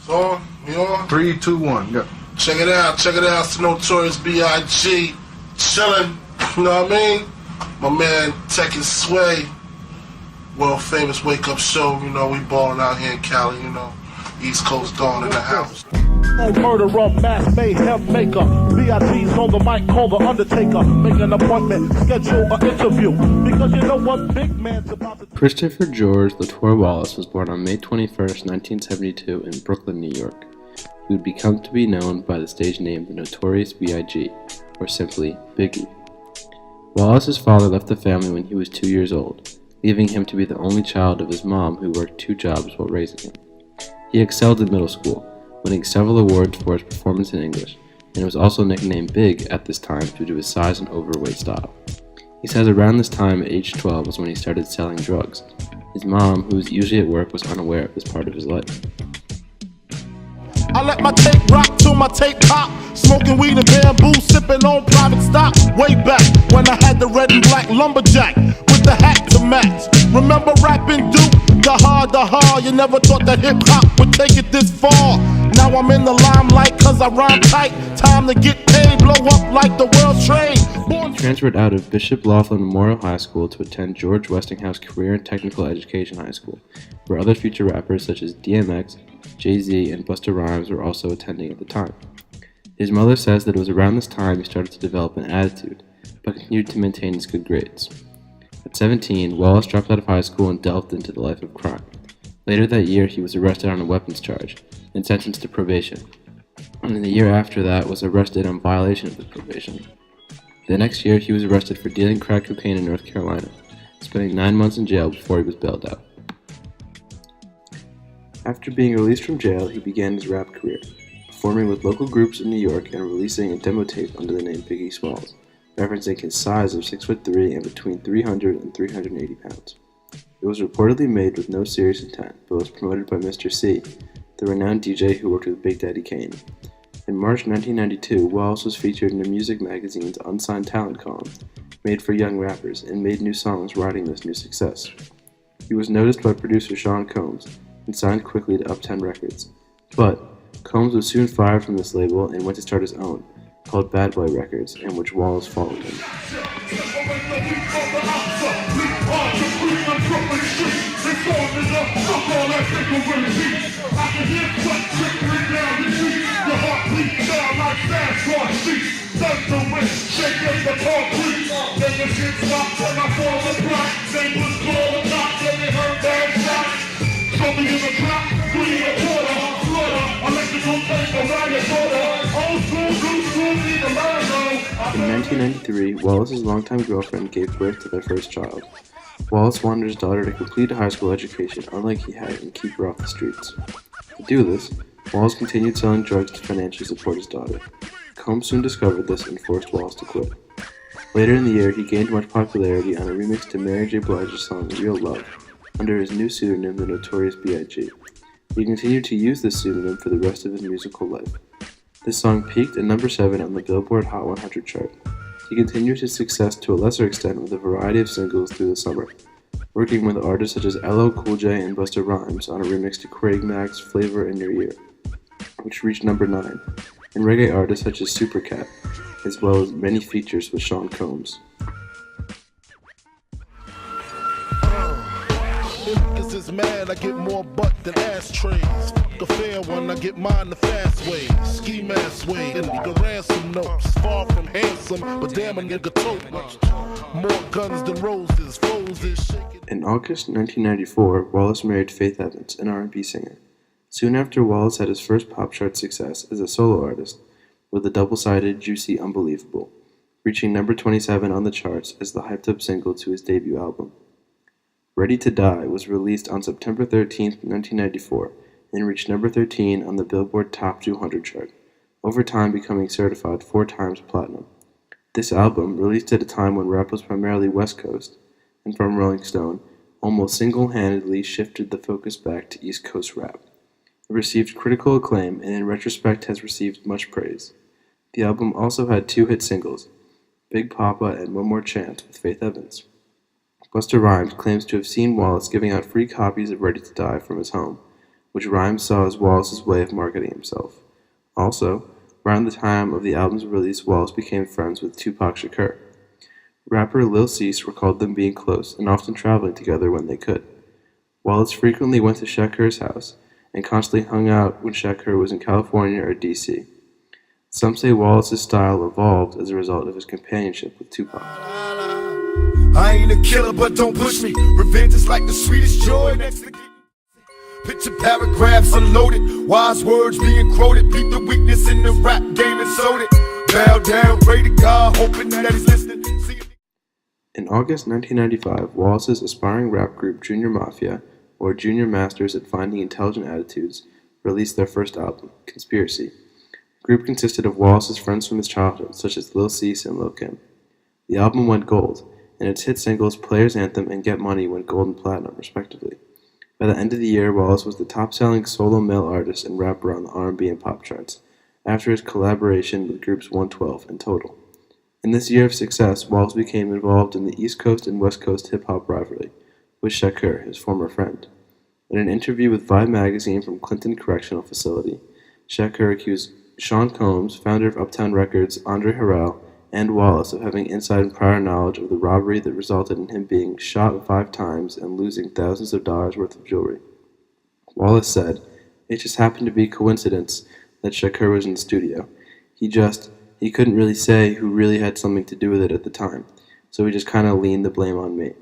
On? We on? 3, 2, 1, go. Check it out. It's the Notorious B.I.G. Chillin', you know what I mean? My man Tekken Sway, world famous wake up show, you know, we ballin' out here in Cali, you know. East Coast Dawn in the house. Murderer, mass mayhem maker. B.I.G.'s on the mic, call the Undertaker. Make an appointment, schedule an interview. Because you know what big man's about to do. Christopher George Latour Wallace was born on May 21st, 1972 in Brooklyn, New York. He would become to be known by the stage name the Notorious B.I.G., or simply Biggie. Wallace's father left the family when he was 2 years old, leaving him to be the only child of his mom who worked 2 jobs while raising him. He excelled in middle school, winning several awards for his performance in English, and was also nicknamed Big at this time due to his size and overweight style. He says around this time, at age 12, was when he started selling drugs. His mom, who was usually at work, was unaware of this part of his life. I let my tape rock till my tape pop. Smoking weed and bamboo, sipping on private stock. Way back when I had the red and black lumberjack with the hat to match. Remember rapping Duke? The hard, you never thought that hip-hop would take it this far. Now I'm in the limelight cause I rhyme tight. Time to get paid, blow up like the world's trade. He transferred out of Bishop Laughlin Memorial High School to attend George Westinghouse Career and Technical Education High School, where other future rappers such as DMX, Jay-Z, and Busta Rhymes were also attending at the time. His mother says that it was around this time he started to develop an attitude, but continued to maintain his good grades. At 17, Wallace dropped out of high school and delved into the life of crime. Later that year, he was arrested on a weapons charge and sentenced to probation, and in the year after that was arrested on violation of his probation. The next year, he was arrested for dealing crack cocaine in North Carolina, spending 9 months in jail before he was bailed out. After being released from jail, he began his rap career, performing with local groups in New York and releasing a demo tape under the name Biggie Smalls, referencing his size of 6'3" and between 300 and 380 pounds. It was reportedly made with no serious intent, but was promoted by Mr. C, the renowned DJ who worked with Big Daddy Kane. In March 1992, Wallace was featured in the music magazine's Unsigned Talent column, made for young rappers, and made new songs riding this new success. He was noticed by producer Sean Combs, and signed quickly to Uptown Records, but Combs was soon fired from this label and went to start his own, called Bad Boy Records, in which Wallace followed him. In 1993, Wallace's longtime girlfriend gave birth to their first child. Wallace wanted his daughter to complete a high school education unlike he had and keep her off the streets. To do this, Wallace continued selling drugs to financially support his daughter. Combs soon discovered this and forced Wallace to quit. Later in the year, he gained much popularity on a remix to Mary J. Blige's song Real Love, under his new pseudonym the Notorious B.I.G. He continued to use this pseudonym for the rest of his musical life. This song peaked at number 7 on the Billboard Hot 100 chart. He continued his success to a lesser extent with a variety of singles through the summer, working with artists such as LL Cool J and Busta Rhymes on a remix to Craig Mack's Flavor in Your Ear, which reached number 9, and reggae artists such as Supercat, as well as many features with Sean Combs. Niggas is mad, I get more butt than ashtrays. Fuck a fair one, I get mine the fast way. Ski mask way, and nigga ransom notes. Far from handsome, but damn a nigga tote much. More guns than roses, foes is shaking. In August 1994, Wallace married Faith Evans, an R&B singer. Soon after, Wallace had his first pop chart success as a solo artist, with the double-sided Juicy Unbelievable, reaching number 27 on the charts as the hyped-up single to his debut album. Ready to Die was released on September 13, 1994, and reached number 13 on the Billboard Top 200 chart, over time becoming certified 4 times platinum. This album, released at a time when rap was primarily West Coast, and from Rolling Stone, almost single-handedly shifted the focus back to East Coast rap. It received critical acclaim and in retrospect has received much praise. The album also had 2 hit singles, Big Papa and One More Chance with Faith Evans. Busta Rhymes claims to have seen Wallace giving out free copies of Ready to Die from his home, which Rhymes saw as Wallace's way of marketing himself. Also, around the time of the album's release, Wallace became friends with Tupac Shakur. Rapper Lil Cease recalled them being close and often traveling together when they could. Wallace frequently went to Shakur's house and constantly hung out when Shakur was in California or DC. Some say Wallace's style evolved as a result of his companionship with Tupac. I ain't a killer, but don't push me. Revenge is like the sweetest joy next to picture paragraphs unloaded, wise words being quoted. Beat the weakness in the rap game and sold it. Bow down, pray to God, hoping that he's listening. In August 1995, Wallace's aspiring rap group Junior Mafia, or Junior Masters at Finding Intelligent Attitudes, released their first album, Conspiracy. The group consisted of Wallace's friends from his childhood, such as Lil Cease and Lil Kim. The album went gold, and its hit singles Player's Anthem and Get Money went gold and platinum, respectively. By the end of the year, Wallace was the top-selling solo male artist and rapper on the R&B and pop charts, after his collaboration with groups 112 and Total. In this year of success, Wallace became involved in the East Coast and West Coast hip-hop rivalry with Shakur, his former friend. In an interview with Vibe magazine from Clinton Correctional Facility, Shakur accused Sean Combs, founder of Uptown Records, Andre Harrell, and Wallace of having inside and prior knowledge of the robbery that resulted in him being shot 5 times and losing thousands of dollars worth of jewelry. Wallace said, "It just happened to be coincidence that Shakur was in the studio. He couldn't really say who really had something to do with it at the time, so he just kind of leaned the blame on me."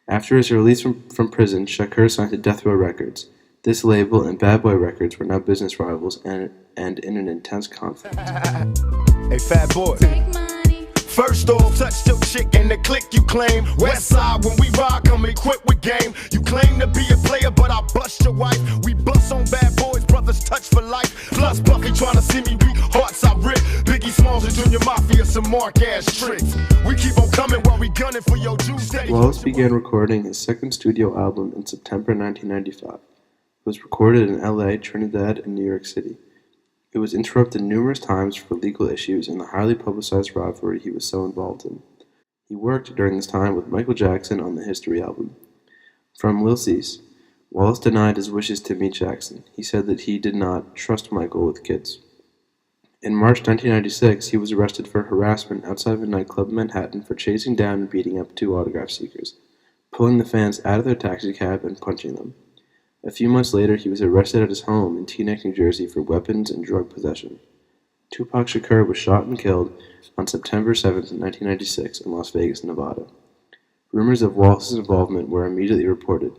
After his release from prison, Shakur signed to Death Row Records. This label and Bad Boy Records were now business rivals and in an intense conflict. Hey, fat boy. First off, touch your chick and the click you claim. West side, when we rock, come equipped with game. You claim to be a player, but I bust your wife. We bust on bad boys, brothers touch for life. Plus Buffy trying to see me weak, hearts I rip. Biggie Smalls and Junior Mafia, some mark-ass tricks. We keep on coming while we gunning for your juice. Wallace began recording his second studio album in September 1995. It was recorded in LA, Trinidad, and New York City. It was interrupted numerous times for legal issues and the highly publicized rivalry he was so involved in. He worked during this time with Michael Jackson on the History album. From Lil Cease, Wallace denied his wishes to meet Jackson. He said that he did not trust Michael with kids. In March 1996, he was arrested for harassment outside of a nightclub in Manhattan for chasing down and beating up 2 autograph seekers, pulling the fans out of their taxicab and punching them. A few months later, he was arrested at his home in Teaneck, New Jersey for weapons and drug possession. Tupac Shakur was shot and killed on September 7, 1996 in Las Vegas, Nevada. Rumors of Wallace's involvement were immediately reported,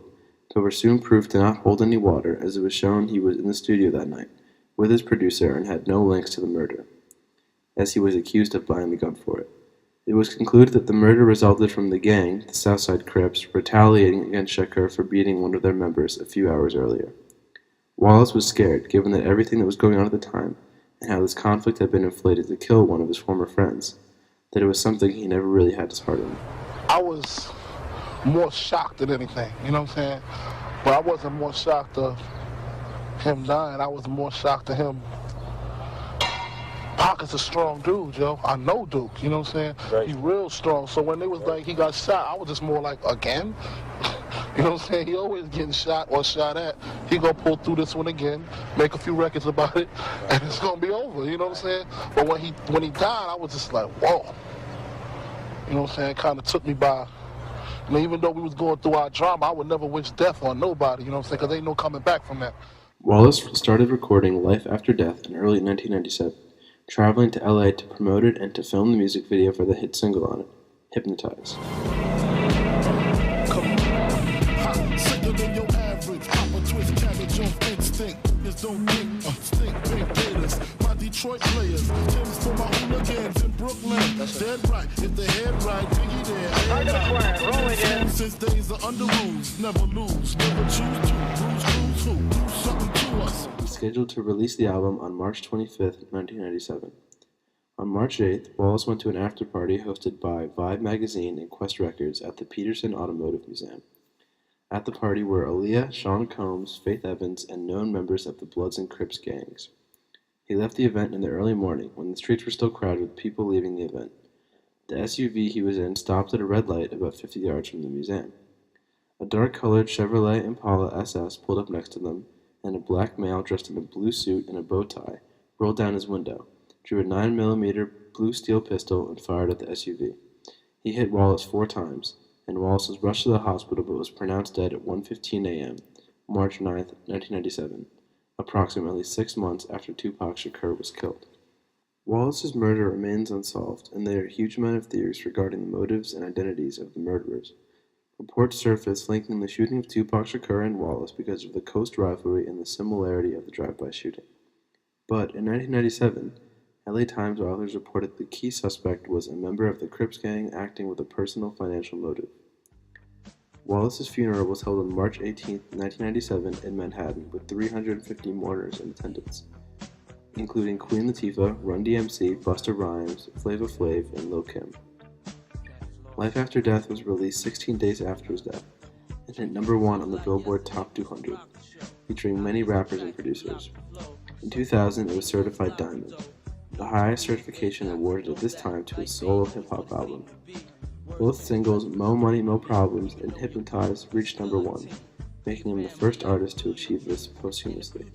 but were soon proved to not hold any water, as it was shown he was in the studio that night with his producer and had no links to the murder, as he was accused of buying the gun for it. It was concluded that the murder resulted from the gang, the Southside Crips, retaliating against Shakur for beating one of their members a few hours earlier. Wallace was scared, given that everything that was going on at the time, and how this conflict had been inflated to kill one of his former friends, that it was something he never really had his heart in. I was more shocked than anything, you know what I'm saying? But I wasn't more shocked of him dying. I was more shocked of him. Pac is a strong dude, yo. I know Duke, you know what I'm saying? Right. He real strong. So when they was like, he got shot, I was just more like, again? You know what I'm saying? He always getting shot or shot at. He gonna pull through this one again, make a few records about it, and it's gonna be over, you know what I'm saying? But when he died, I was just like, whoa. You know what I'm saying? It kind of took me by. I mean, even though we was going through our drama, I would never wish death on nobody, you know what I'm saying? Because ain't no coming back from that. Wallace started recording Life After Death in early 1997, traveling to LA to promote it and to film the music video for the hit single on it, Hypnotize. Detroit players, Tim's for my hooligans in Brooklyn. Dead right, if the head right, Biggie there. Under the plan, rolling in. Since days are under rules, never lose, never choose to. Bruce, who? Do something to us. He's scheduled to release the album on March 25th, 1997. On March 8th, Wallace went to an after-party hosted by Vibe magazine and Quest Records at the Peterson Automotive Museum. At the party were Aaliyah, Sean Combs, Faith Evans, and known members of the Bloods and Crips gangs. He left the event in the early morning, when the streets were still crowded with people leaving the event. The SUV he was in stopped at a red light about 50 yards from the museum. A dark-colored Chevrolet Impala SS pulled up next to them, and a black male dressed in a blue suit and a bow tie rolled down his window, drew a 9mm blue steel pistol, and fired at the SUV. He hit Wallace 4 times, and Wallace was rushed to the hospital but was pronounced dead at 1:15 a.m., March 9, 1997, approximately 6 months after Tupac Shakur was killed. Wallace's murder remains unsolved, and there are a huge amount of theories regarding the motives and identities of the murderers. Reports surfaced linking the shooting of Tupac Shakur and Wallace because of the Coast rivalry and the similarity of the drive-by shooting. But in 1997, LA Times authors reported the key suspect was a member of the Crips gang acting with a personal financial motive. Wallace's funeral was held on March 18, 1997 in Manhattan with 350 mourners in attendance, including Queen Latifah, Run DMC, Busta Rhymes, Flava Flav, and Lil' Kim. Life After Death was released 16 days after his death, and hit number 1 on the Billboard Top 200, featuring many rappers and producers. In 2000, it was certified diamond, the highest certification awarded at this time to a solo hip-hop album. Both singles, Mo Money, Mo Problems, and Hypnotize, reached number 1, making him the first artist to achieve this posthumously.